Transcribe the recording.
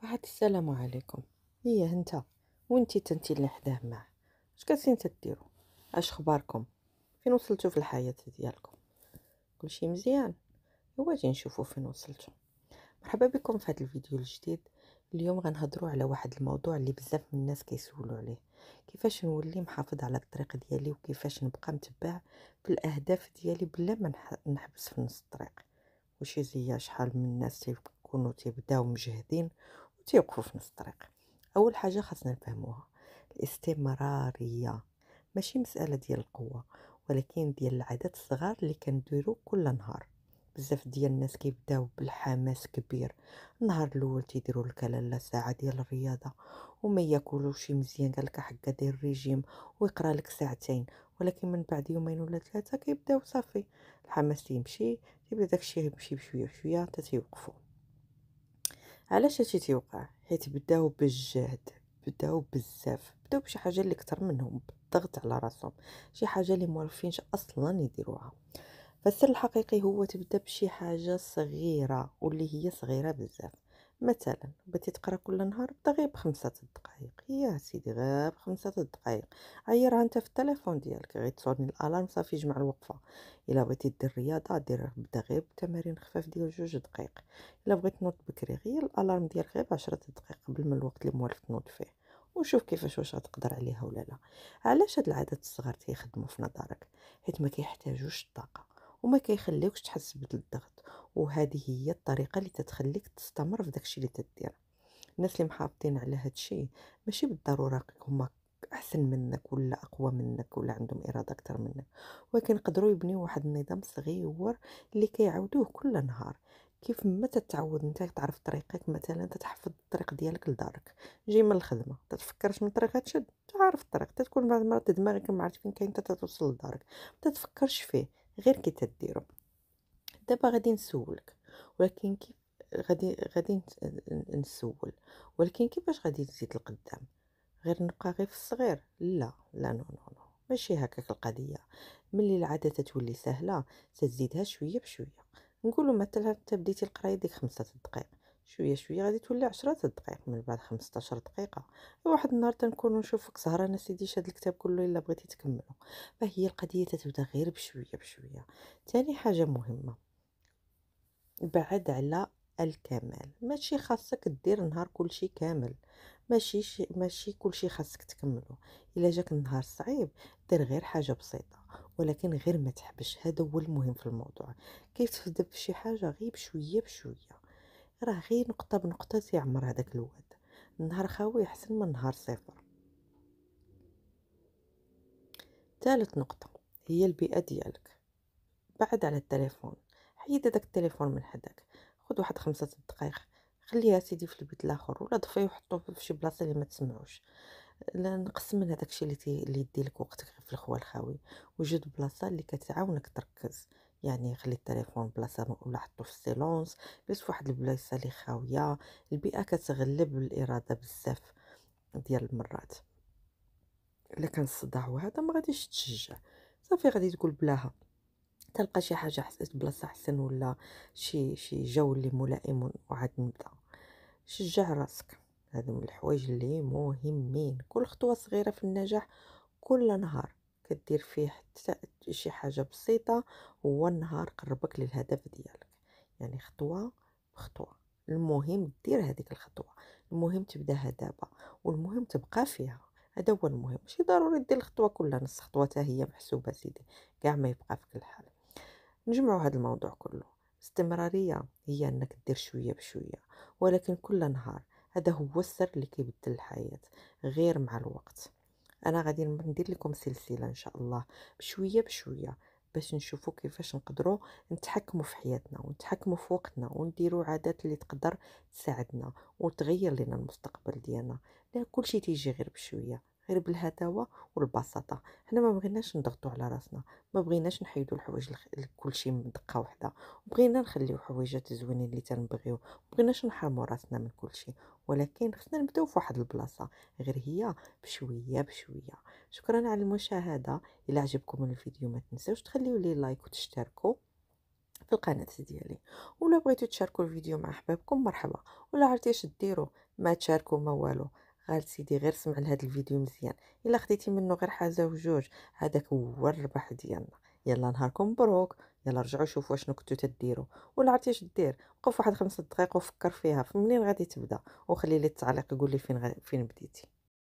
واحد السلام عليكم. هي انت وانتي تنتي اللي حداه معاه، اش كاتسين تديروا؟ اش خباركم؟ فين وصلتوا في الحياة ديالكم؟ كلشي مزيان؟ هو اجي نشوفوا فين وصلتوا. مرحبا بكم في هذا الفيديو الجديد. اليوم غنهضروا على واحد الموضوع اللي بزاف من الناس كيسولوا عليه: كيفاش نولي محافظ على الطريق ديالي، وكيفاش نبقى متبع بالاهداف ديالي بلا ما نحبس في نص الطريق. وشي زي شحال من الناس تيكونوا تيبداو مجهدين وتيوقفوا في نص الطريق. اول حاجه خاصنا نفهموها: الاستمراريه ماشي مساله ديال القوه، ولكن ديال العادات الصغار اللي كنديرو كل نهار. بزاف ديال الناس كيبداو بالحماس كبير، النهار الاول تيديروا لك لاله ساعه ديال الرياضه، وما ياكلوش مزيان، قال لك حكا دير ريجيم ويقرا لك ساعتين، ولكن من بعد يومين ولا ثلاثه كيبداو صافي الحماس تيمشي، تيبدا داكشي يمشي بشويه بشويه حتى تيوقفوا. علاش هادشي تيوقع؟ حيت بداو بالجهد، بداو بزاف، بداو بشي حاجه اللي كتر منهم، بالضغط على راسهم، شي حاجه اللي موالفينش اصلا يديروها. فالسر الحقيقي هو تبدا بشي حاجه صغيره، واللي هي صغيره بزاف. مثلا بغيتي تقرا كل نهار، بدا غير ب5 دقائق، يا سيدي غير ب5 دقائق. عيرها انت في التليفون ديالك، غير تصوني الالارم صافي يجمع الوقفه. الا بغيتي دير رياضه دير، بدا غير بتمارين خفاف ديال 2 دقائق. الا بغيت تنوض بكري، غير الالارم ديال غير ب10 دقائق قبل من الوقت اللي موالف تنوض فيه، وشوف كيفاش واش غتقدر عليها ولا لا. علاش هاد العادات الصغار تيخدموا في نظرك؟ حيت ما كيحتاجوش الطاقه، وما كيخليوكش تحس بالضغط، وهذه هي الطريقه اللي تتخليك تستمر في داكشي اللي تدير. الناس اللي محافظين على هادشي ماشي بالضروره هما احسن منك ولا اقوى منك ولا عندهم اراده اكثر منك، ولكن يقدروا يبنيو واحد النظام صغير اللي كيعاودوه كل نهار. كيف ما تتعود انت تعرف طريقك، مثلا تتحفظ الطريق ديالك لدارك، جاي من الخدمه تتفكرش من طريقه تشد، تعرف الطريق، تتكون بعض المرات دماغك ما عارف فين كاين حتى توصل لدارك، ما تتفكرش فيه غير كي تديرو. دابا غادي نسولك، ولكن كيف غادي نسول، ولكن كيفاش غادي تزيد القدام؟ غير نبقى غير في الصغير؟ لا لا، نو نو نو، ماشي هكاك القضيه. ملي العاده تتولي سهله تزيدها شويه بشويه. نقولوا مثلا انت بديتي القرايه ديك 5 دقائق، شويه شويه غادي تولي 10 دقائق، من بعد 15 دقيقه. واحد النهار تنكونوا نشوفك سهرانه سيدي شاد الكتاب كله الا بغيتي تكملو. فهي القضيه تتبدا غير بشويه بشويه. تاني حاجه مهمه: بعد على الكمال. ماشي خاصك دير نهار كلشي كامل، ماشي كلشي خاصك تكملو. الا جاك النهار صعيب دير غير حاجه بسيطه، ولكن غير ما تحبش، هذا هو المهم في الموضوع. كيف تبدا بشي حاجه غير بشويه بشويه، راه غير نقطه بنقطه يعمر هذاك الواد. النهار خاوي احسن من نهار صفر. ثالث نقطه هي البيئه ديالك. بعد على التليفون، حيد هداك التليفون من حداك، خذ واحد 5 دقائق، خليها سيدي في البيت الاخر، ولا طفيه وحطوه في شي بلاصه اللي ما تسمعوش. لا نقص من هداك الشيء اللي يدي لك وقتك في الخوا الخاوي، وجد بلاصه اللي كتعاونك تركز. يعني خلي التليفون بلاصه ولا حطو في السيلونس، جلس في واحد البلاصه اللي خاويه. البيئه كتغلب الاراده بزاف ديال المرات. الا كان الصداع وهذا ما غاديش تشجع، صافي غادي تقول بلاها، تلقى شي حاجة بلاصة أحسن، ولا شي جو اللي ملائم، وعاد نبدا. شجع راسك، هذا من الحوايج اللي مهمين. كل خطوة صغيرة في النجاح كل نهار كدير فيه حتى شي حاجة بسيطة، هو النهار قربك للهدف ديالك. يعني خطوة بخطوة، المهم دير هذيك الخطوة، المهم تبداها دابا، والمهم تبقى فيها. هذا هو المهم، ماشي ضروري دير الخطوة كلها، نص خطوة حتى هي محسوبة سيدي، كاع ما يبقى فيك الحال. نجمعوا هذا الموضوع كله: الاستمرارية هي أنك دير شوية بشوية، ولكن كل نهار. هذا هو السر اللي كيبدل الحياة، غير مع الوقت. أنا غادي ندير لكم سلسلة إن شاء الله بشوية بشوية، باش نشوفوا كيفاش نقدروا نتحكموا في حياتنا ونتحكموا في وقتنا، ونديروا عادات اللي تقدر تساعدنا وتغير لنا المستقبل ديالنا. لا كلشي تيجي غير بشوية، غير بالهداوة والبساطة. حنا ما بغيناش نضغطوا على راسنا، ما بغيناش نحيدوا الحوايج كلشي من دقه واحده، بغينا نخليو حوايجات زوينين اللي تنبغيو، بغيناش نحرموا راسنا من كلشي، ولكن خصنا نبداو في واحد البلاصه، غير هي بشويه بشويه. شكرا على المشاهده. الى عجبكم الفيديو ما تنساوش تخليو لي لايك وتشتركوا في القناه ديالي، ولا بغيتو تشاركوا الفيديو مع احبابكم مرحبا، ولا عرفتي اش ديروا، ما تشاركوا ما والو. غير سيدي غير سمع لهاد الفيديو مزيان، الا خديتي منه غير حاجه وجوج هذاك هو الربح ديالنا. يلا نهاركم مبروك. يلا رجعوا شوفوا شنو كنتو تديروا ولا عرفتي اش دير. وقف واحد 5 دقائق وفكر فيها منين غادي تبدا، وخلي لي التعليق قول لي فين بديتي.